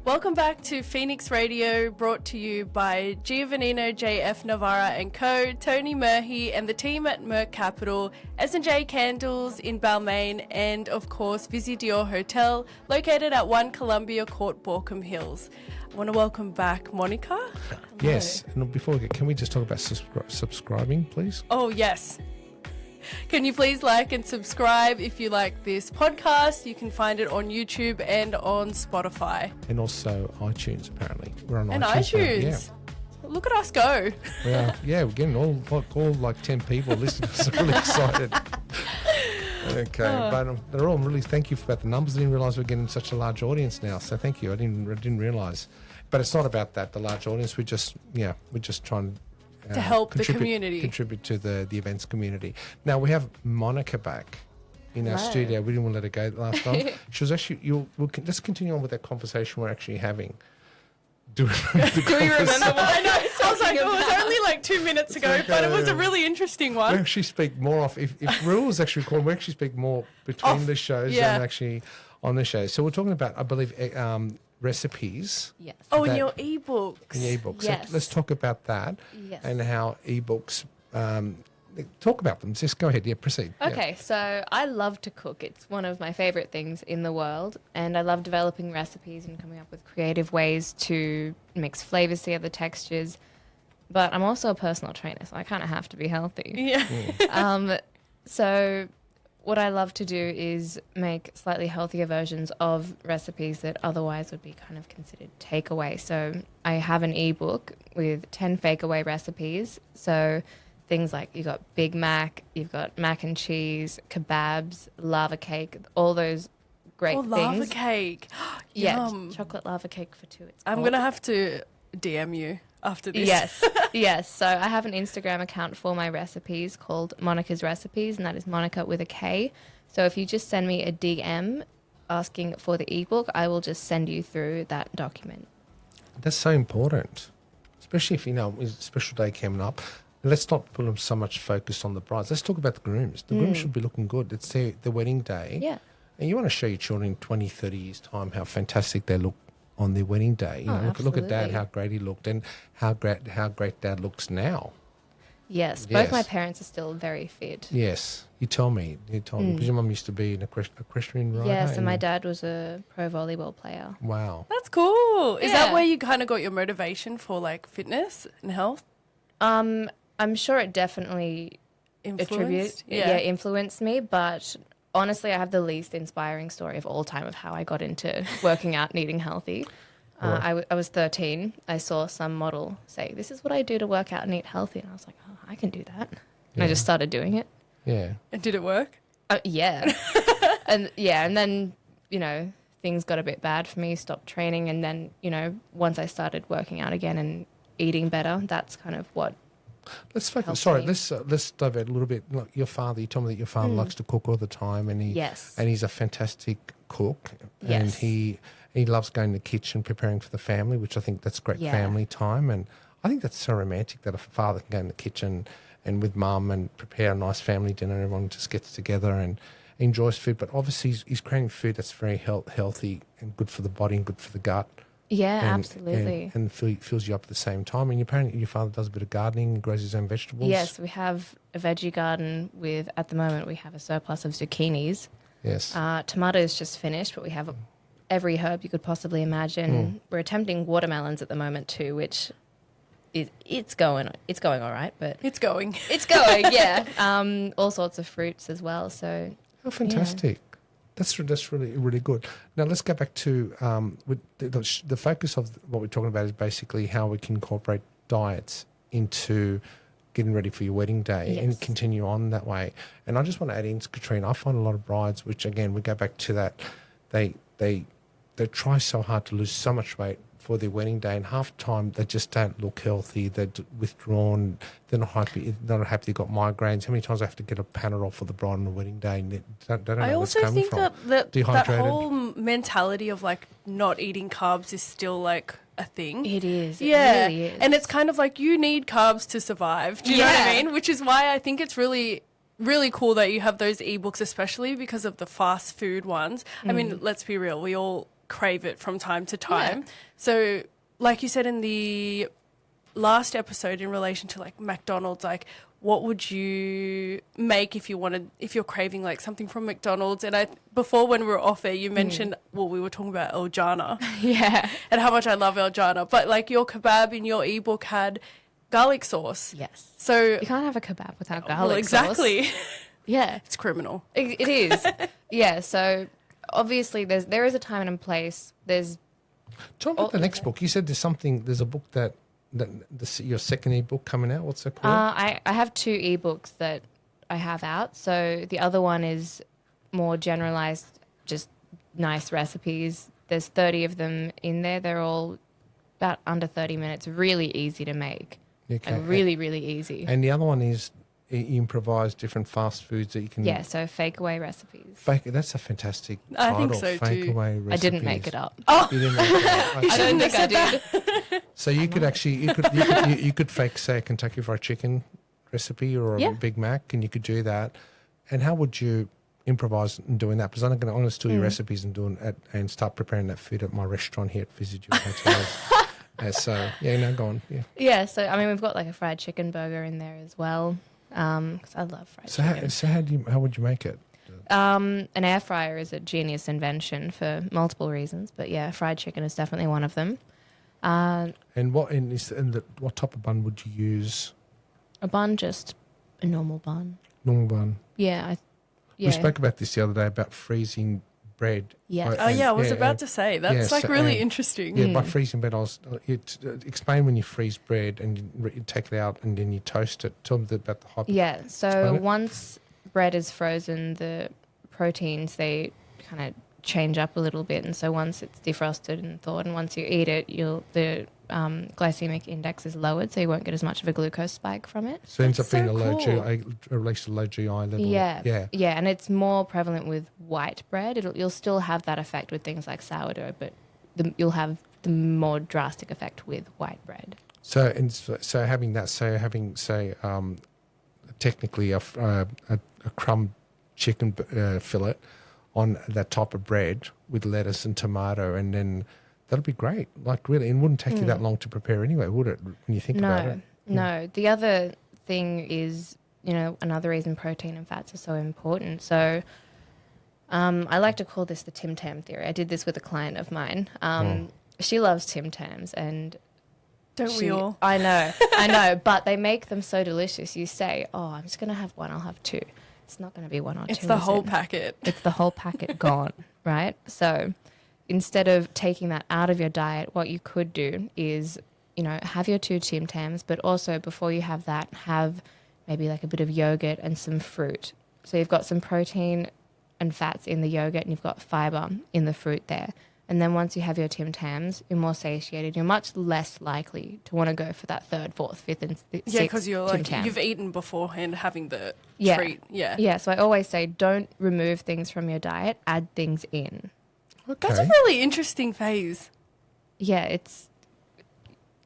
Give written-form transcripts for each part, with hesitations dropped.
Welcome back to Phoenix Radio, brought to you by Giovannino, JF Navarra and Co, Tony Murphy and the team at Merck Capital, S&J Candles in Balmain, and of course Visy Dior Hotel, located at 1 Columbia Court, Borkham Hills. I want to welcome back Monica. Yes, and before we get, can we just talk about subscribing, please? Oh, yes. Can you please like and subscribe if you like this podcast? You can find it on YouTube and on Spotify. And also iTunes, apparently. We're on and iTunes. Yeah. Look at us go. We're getting all 10 people listening. So really excited. Okay, but they're all really, thank you about the numbers. I didn't realise we're getting such a large audience now. So thank you. I didn't realise. But it's not about that, the large audience. We're just trying to help the community. Contribute to the events community. Now, we have Monica back in our studio. We didn't want to let her go last time. She was actually, let's continue on with that conversation we're actually having. Do you remember? I know. I was like, it was only like 2 minutes ago, but it was a really interesting one. We actually speak more off. If rules actually recorded, we actually speak more between the shows than actually on the show. So we're talking about, I believe, recipes. Yes. Oh, in your ebooks. In your ebooks. Yes. So let's talk about that and how ebooks. Talk about them. Just go ahead. Yeah, proceed. Okay, so I love to cook. It's one of my favorite things in the world, and I love developing recipes and coming up with creative ways to mix flavors together, textures. But I'm also a personal trainer, so I kind of have to be healthy. Yeah. So what I love to do is make slightly healthier versions of recipes that otherwise would be kind of considered takeaway. So I have an ebook with 10 fakeaway recipes. So things like you've got Big Mac, you've got mac and cheese, kebabs, lava cake, all those great things. Lava cake. Yeah, Yum. chocolate lava cake for two. I'm going to have to DM you after this. Yes, yes. So I have an Instagram account for my recipes called Monica's Recipes, and that is Monica with a K. So if you just send me a DM asking for the ebook, I will just send you through that document. That's so important, especially if, it's a special day coming up. Let's not put so much focus on the brides. Let's talk about the grooms. The grooms should be looking good. It's the wedding day. Yeah. And you want to show your children in 20, 30 years' time how fantastic they look on their wedding day. Look at Dad, how great he looked, and how great Dad looks now. Yes, both my parents are still very fit. Yes, you told me. Because your mum used to be an equestrian rider. Yes, and my dad was a pro volleyball player. Wow. That's cool. Is that where you kind of got your motivation for like fitness and health? I'm sure it definitely influenced me, but honestly, I have the least inspiring story of all time of how I got into working out and eating healthy. I was 13. I saw some model say, "This is what I do to work out and eat healthy." And I was like, "Oh, I can do that." And I just started doing it. Yeah. And did it work? Yeah. and then, things got a bit bad for me, stopped training. And then, once I started working out again and eating better, that's kind of what Let's focus. Sorry, let's divert a little bit. Like your father, you told me that your father likes to cook all the time, and he's a fantastic cook, and he loves going to the kitchen, preparing for the family, which I think that's great family time, and I think that's so romantic that a father can go in the kitchen and with mum and prepare a nice family dinner. Everyone just gets together and enjoys food, but obviously he's creating food that's very healthy and good for the body and good for the gut. Yeah, absolutely. And fills you up at the same time. And your father does a bit of gardening and grows his own vegetables. Yes, we have a veggie garden at the moment, we have a surplus of zucchinis. Yes. Tomatoes just finished, but we have every herb you could possibly imagine. We're attempting watermelons at the moment too, which it's going all right, but it's going, yeah. All sorts of fruits as well. So, fantastic. Yeah. That's really, really good. Now, let's go back to the focus of what we're talking about is basically how we can incorporate diets into getting ready for your wedding day and continue on that way. And I just want to add in, Katrina, I find a lot of brides, which, again, we go back to that, they try so hard to lose so much weight for their wedding day, and half the time they just don't look healthy. They're withdrawn. They're not happy. They've got migraines. How many times I have to get a Panadol for the bride on the wedding day? And they don't know what's coming from. I also think that whole mentality of like not eating carbs is still like a thing. It is. It really is. And it's kind of like you need carbs to survive. Do you know what I mean? Which is why I think it's really really cool that you have those ebooks, especially because of the fast food ones. I mean, let's be real. We all crave it from time to time. So like you said in the last episode in relation to like McDonald's, like what would you make if you're craving like something from McDonald's? And before when we were off air, you mentioned, well, we were talking about El Jana. Yeah. And how much I love El Jana. But like your kebab in your ebook had garlic sauce. Yes. So You can't have a kebab without garlic sauce. exactly. Yeah. It's criminal. It is. Yeah. So obviously there is a time and a place. There's Talk about the next book. You said there's a book that your second ebook coming out. What's that called? I have 2 ebooks that I have out. So the other one is more generalized, just nice recipes. There's 30 of them in there. They're all about under 30 minutes, really easy to make. Okay. And really, really easy. And the other one is you improvise different fast foods that you can... Yeah, so fake away recipes. That's a fantastic I title. think so Fake too. away recipes. I didn't make it up. Oh, You didn't make it up. Okay. I don't think I did. So you could actually you could fake, say, a Kentucky Fried Chicken recipe or a Big Mac, and you could do that. And how would you improvise in doing that? Because I'm going to steal your recipes and start preparing that food at my restaurant here at Visy. So go on. Yeah. Yeah, so I mean, we've got like a fried chicken burger in there as well. Because I love fried chicken. How would you make it? An air fryer is a genius invention for multiple reasons, but yeah, fried chicken is definitely one of them. And what type of bun would you use? A bun, just a normal bun. Normal bun. Yeah, We spoke about this the other day about freezing bread. Yes. Oh yeah, I was about to say that's really interesting. Yeah, by freezing bread, explain when you freeze bread and you take it out and then you toast it. Tell me about the hyper. Yeah, so once bread is frozen, the proteins, they kind of change up a little bit, and so once it's defrosted and thawed, and once you eat it, the glycemic index is lowered, so you won't get as much of a glucose spike from it. So it ends up being cool. at least a low GI level. Yeah, and it's more prevalent with white bread. You'll still have that effect with things like sourdough, but you'll have the more drastic effect with white bread. So having technically a crumb chicken fillet on that type of bread with lettuce and tomato, and then that'll be great. Like really, it wouldn't take you that long to prepare anyway, would it? When you think about it. No. The other thing is, another reason protein and fats are so important. So I like to call this the Tim Tam theory. I did this with a client of mine. She loves Tim Tams, and Don't we all? I know, but they make them so delicious. You say, "Oh, I'm just gonna have one. I'll have 2." It's not going to be 1 or 2. It's the whole packet. It's the whole packet gone, right? So instead of taking that out of your diet, what you could do is, have your 2 Tim Tams, but also before you have that, have maybe like a bit of yogurt and some fruit. So you've got some protein and fats in the yogurt, and you've got fiber in the fruit there. And then once you have your Tim Tams, you're more satiated. You're much less likely to want to go for that 3rd, 4th, 5th, and 6th Yeah, because you're Tim like, Tam. you've eaten beforehand having the treat. Yeah. Yeah, so I always say don't remove things from your diet, add things in. Okay. That's a really interesting phase. Yeah,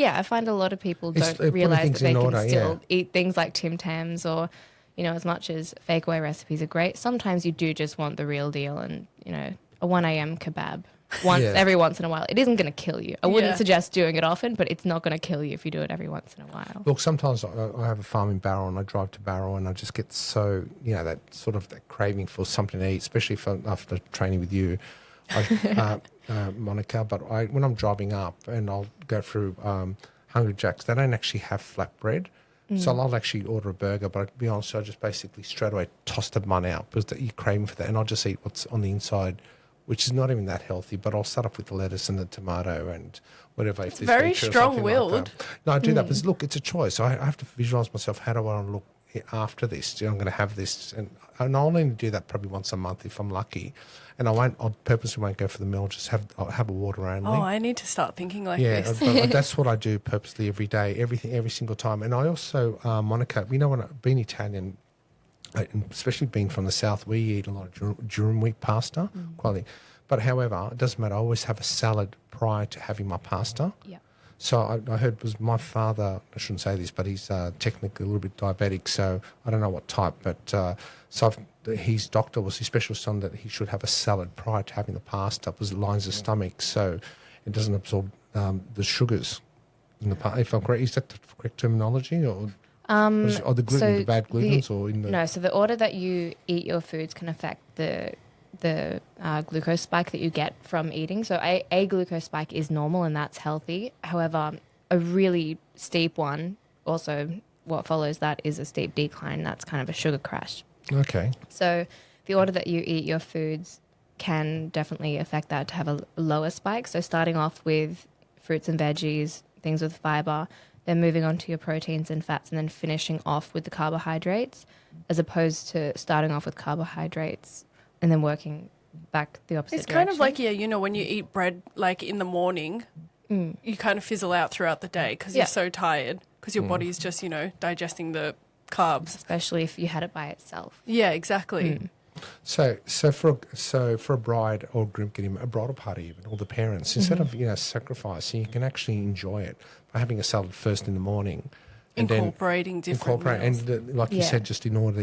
I find a lot of people don't putting realise that things they in can order, still eat things like Tim Tams, or, as much as fake away recipes are great, sometimes you do just want the real deal, and, a 1 a.m. kebab. Every once in a while. It isn't going to kill you. I wouldn't suggest doing it often, but it's not going to kill you if you do it every once in a while. Look, sometimes I have a farm in Barrow and I drive to Barrow and I just get so, that sort of that craving for something to eat, especially after training with you, Monica. But when I'm driving up and I'll go through Hungry Jack's, they don't actually have flatbread. So I'll actually order a burger, but to be honest, I just basically straight away toss the bun out because you're craving for that. And I'll just eat what's on the inside, which is not even that healthy, but I'll start off with the lettuce and the tomato and whatever. If there's very nature or strong-willed. something like that. No, I do that, but look, it's a choice. I have to visualise myself, how do I want to look after this? I'm going to have this, and I'll only do that probably once a month if I'm lucky. And I purposely won't go for the meal, I'll have a water only. Oh, I need to start thinking like this. Yeah, but that's what I do purposely every day, every single time. And I also, Monica, being Italian, especially being from the south, we eat a lot of durum wheat pasta, quality. But however, it doesn't matter. I always have a salad prior to having my pasta. Yeah. So I heard was my father, I shouldn't say this, but he's technically a little bit diabetic, so I don't know what type, but his doctor was his specialist on that he should have a salad prior to having the pasta because it lines the stomach so it doesn't absorb the sugars in the pasta. If I'm correct, is that the correct terminology? Or the gluten, so the bad glutens? Or in the... No, so the order that you eat your foods can affect the glucose spike that you get from eating. So a glucose spike is normal and that's healthy. However, a really steep one, also what follows that is a steep decline. That's kind of a sugar crash. Okay. So the order that you eat your foods can definitely affect that to have a lower spike. So starting off with fruits and veggies, things with fiber, then moving on to your proteins and fats, and then finishing off with the carbohydrates, as opposed to starting off with carbohydrates and then working back the opposite It's direction. kind of like, when you eat bread like in the morning, you kind of fizzle out throughout the day because you're so tired because your body's just, digesting the carbs. Especially if you had it by itself. Yeah, exactly. So for a bride or groom getting a bridal party, even all the parents, instead of sacrificing, you can actually enjoy it by having a salad first in the morning, and Incorporating different meals. and like you said, just in order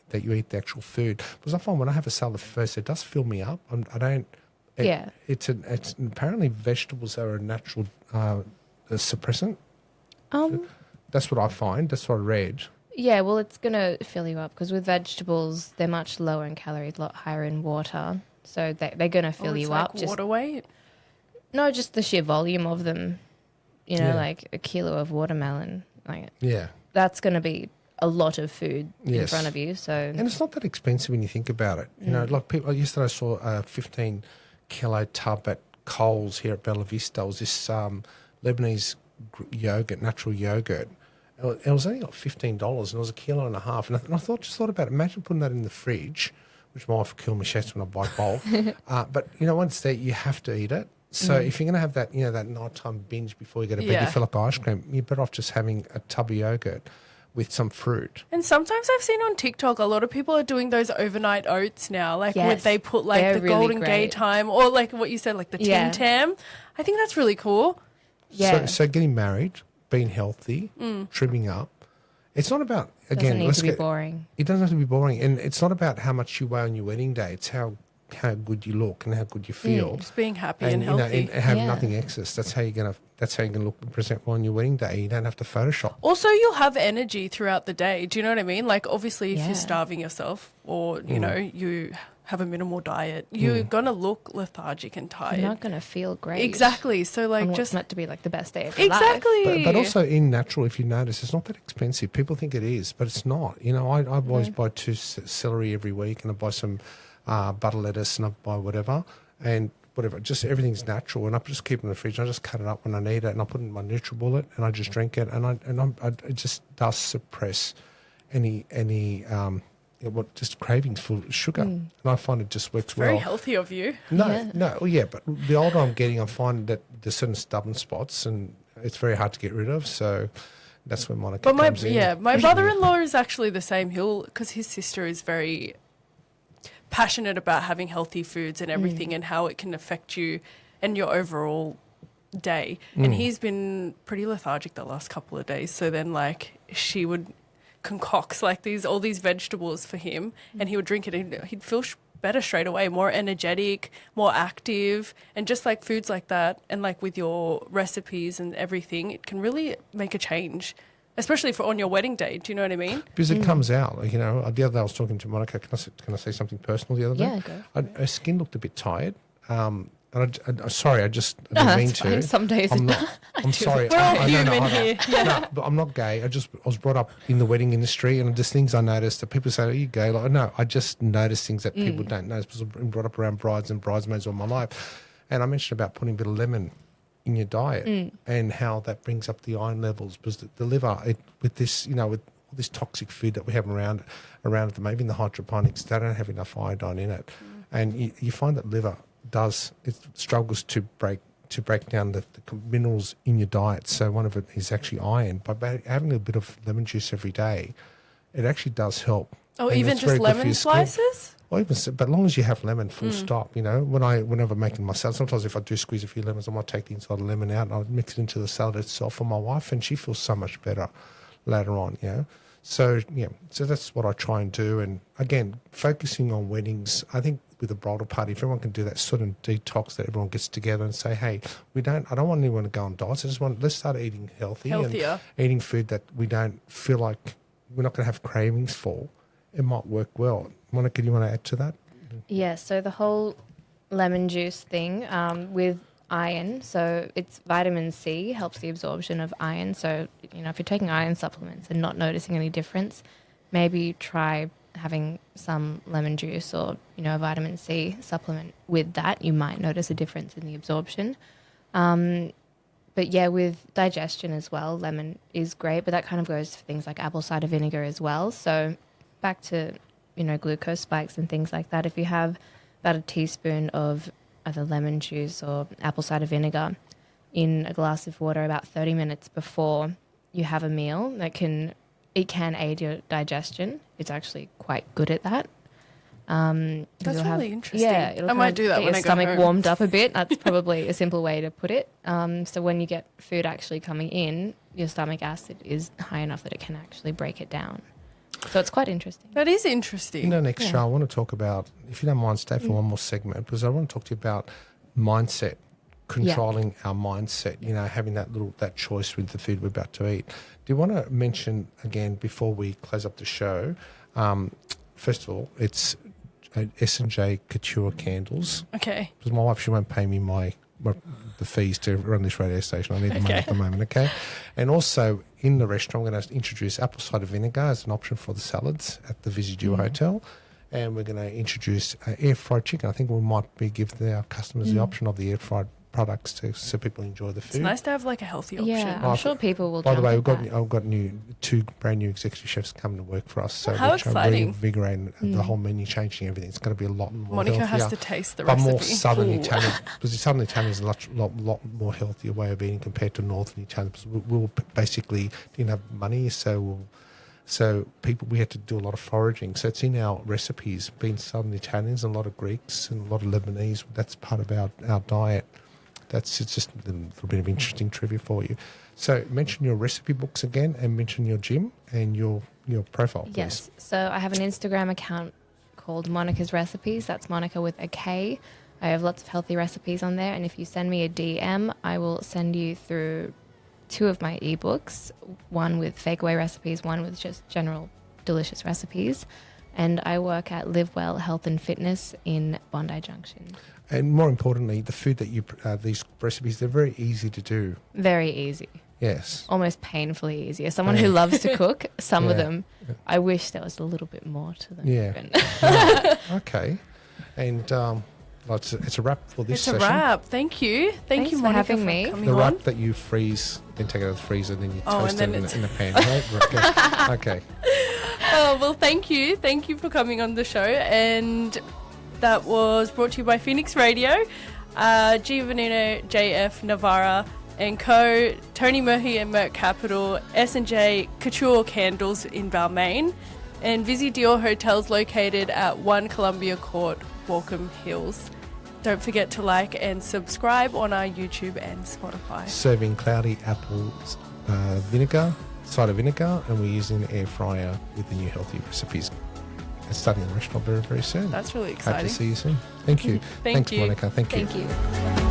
that you eat the actual food. Because I find when I have a salad first, it does fill me up. I don't. It's apparently vegetables are a natural suppressant. That's what I find. That's what I read. Yeah, well, it's going to fill you up because with vegetables, they're much lower in calories, a lot higher in water. So they're going to fill you like up. Water weight? No, just the sheer volume of them. Like a kilo of watermelon. That's going to be a lot of food in front of you. So, and it's not that expensive when you think about it. Like people. Yesterday I saw a 15-kilo tub at Coles here at Bella Vista. It was this Lebanese yogurt, natural yogurt. It was only like $15 and it was a kilo and a half. And I thought about it. Imagine putting that in the fridge, which my wife will kill me when I buy bulk. But, once there, you have to eat it. So if you're going to have that, that nighttime binge before you go to bed, you feel like ice cream, you're better off just having a tub of yogurt with some fruit. And sometimes I've seen on TikTok, a lot of people are doing those overnight oats now. Like where they put like the really golden great. daytime or like what you said, like the Tim Tam. I think that's really cool. Yeah. So getting married, being healthy, trimming up. It's not about, again, doesn't need to be boring. It doesn't have to be boring. And it's not about how much you weigh on your wedding day. It's how good you look and how good you feel. Just being happy and healthy. And have nothing excess. That's how you're gonna look and present well on your wedding day. You don't have to Photoshop. Also, you'll have energy throughout the day. Do you know what I mean? Like obviously if you're starving yourself or, you have a minimal diet, you're gonna look lethargic and tired. You're not gonna feel great. Exactly. So like just just meant to be like the best day of your exactly. life. But also in natural, if you notice, it's not that expensive. People think it is, but it's not. I always buy 2 celery every week, and I buy some butter lettuce, and I buy whatever, just everything's natural, and I just keep it in the fridge. And I just cut it up when I need it, and I put it in my NutriBullet, and I just drink it, it just does suppress any just cravings for sugar, and I find it just works well. Very healthy of you. But the older I'm getting, I find that there's certain stubborn spots, and it's very hard to get rid of. So that's when Monica comes in. My brother-in-law is actually the same. Because his sister is very passionate about having healthy foods and everything and how it can affect you and your overall day. And he's been pretty lethargic the last couple of days. So then she would concoct all these vegetables for him and he would drink it and he'd feel better straight away, more energetic, more active, and just like foods like that and like with your recipes and everything, it can really make a change. Especially on your wedding day, do you know what I mean? Because it comes out. The other day I was talking to Monica. Can I say something personal the other day? Yeah, go. Her skin looked a bit tired. Sorry, I didn't mean to. Fine. Some days. I'm sorry. We're all human here. No, but I'm not gay. I was brought up in the wedding industry, and just things I noticed that people say, "Are you gay?" Like, no, I just notice things that people don't notice because I've been brought up around brides and bridesmaids all my life. And I mentioned about putting a bit of lemon in your diet and how that brings up the iron levels because the liver, with this, with all this toxic food that we have around at the maybe in the hydroponics, they don't have enough iodine in it, and you find that liver struggles to break down the minerals in your diet. So one of it is actually iron. By having a bit of lemon juice every day, it actually does help Oh, And even it's just very good for lemon your skin. slices? Or even, but as long as you have lemon, full stop, you know. Whenever I'm making my salad, sometimes if I do squeeze a few lemons, I might take the inside of the lemon out and I'll mix it into the salad itself for my wife, and she feels so much better later on, you know. So, yeah, so that's what I try and do. And again, focusing on weddings, I think with a bridal party, if everyone can do that sort of detox that everyone gets together and say, hey, I don't want anyone to go on diets. Let's start eating Healthier. and eating food that we don't feel like we're not going to have cravings for. It might work well. Monica, do you want to add to that? Yeah, so the whole lemon juice thing with iron, so it's vitamin C, helps the absorption of iron. So, you know, if you're taking iron supplements and not noticing any difference, maybe try having some lemon juice or, you know, a vitamin C supplement with that. You might notice a difference in the absorption. But yeah, with digestion as well, lemon is great, but that kind of goes for things like apple cider vinegar as well. So back to, you know, glucose spikes and things like that. If you have about a teaspoon of either lemon juice or apple cider vinegar in a glass of water about 30 minutes before you have a meal, it can aid your digestion. It's actually quite good at that. That's really interesting. Yeah, it'll I might do that get when your I go stomach home. warmed up a bit. That's probably a simple way to put it. So when you get food actually coming in, your stomach acid is high enough that it can actually break it down. So it's quite interesting. That is interesting. You know, next show, I want to talk about, if you don't mind, stay for one more segment, because I want to talk to you about mindset, controlling our mindset, you know, having that choice with the food we're about to eat. Do you want to mention, again, before we close up the show, first of all, it's S&J Couture candles. Okay. Because my wife, she won't pay me the fees to run this radio station. I need the money at the moment, okay? And also, in the restaurant, I'm going to introduce apple cider vinegar as an option for the salads at the Visy Dior Hotel. And we're going to introduce air-fried chicken. I think we might be giving our customers the option of the air-fried products so people enjoy the food. It's nice to have like a healthy option. Yeah, I'm sure people will. By the way, jump at that. I've got two brand new executive chefs coming to work for us. So How which are exciting. reinvigorating the whole menu, changing everything. It's going to be a lot more Monica healthier. has to taste the But recipe. more southern Ooh. Italian, because the southern Italian is a lot more healthier way of eating compared to northern Italian. Because we basically didn't have money, so we had to do a lot of foraging. So it's in our recipes, being southern Italians, and a lot of Greeks and a lot of Lebanese. That's part of our diet. It's just a little bit of interesting trivia for you. So mention your recipe books again, and mention your gym and your profile, please. Yes. So I have an Instagram account called Monica's Recipes. That's Monica with a K. I have lots of healthy recipes on there. And if you send me a DM, I will send you through 2 of my ebooks, one with fake away recipes, one with just general delicious recipes. And I work at Live Well Health and Fitness in Bondi Junction. And more importantly, the food that you these recipes, they're very easy to do. Very easy. Yes. Almost painfully easy. As someone who loves to cook, some of Yeah. them, I wish there was a little bit more to them. Yeah. even. Okay. And it's a wrap for this It's session. a wrap. Thank you. Thank Thanks you, for Monica, having for me. coming The on. wrap that you freeze, then take it out of the freezer, and then you Oh, toast and it then in a pan, right? Okay. Oh, well, thank you. Thank you for coming on the show. And that was brought to you by Phoenix Radio, Giovannino, JF, Navarra and Co., Tony Murphy and Merck Capital, S&J Couture Candles in Balmain, and Visy Dior Hotels located at 1 Columbia Court, Waltham Hills. Don't forget to like and subscribe on our YouTube and Spotify. Serving cloudy apple cider vinegar, and we're using the air fryer with the new healthy recipes. It's starting in the restaurant very, very soon. That's really Hope exciting. to see you soon. Thank you. Thank Thanks, you. Monica. Thank you. Thank you.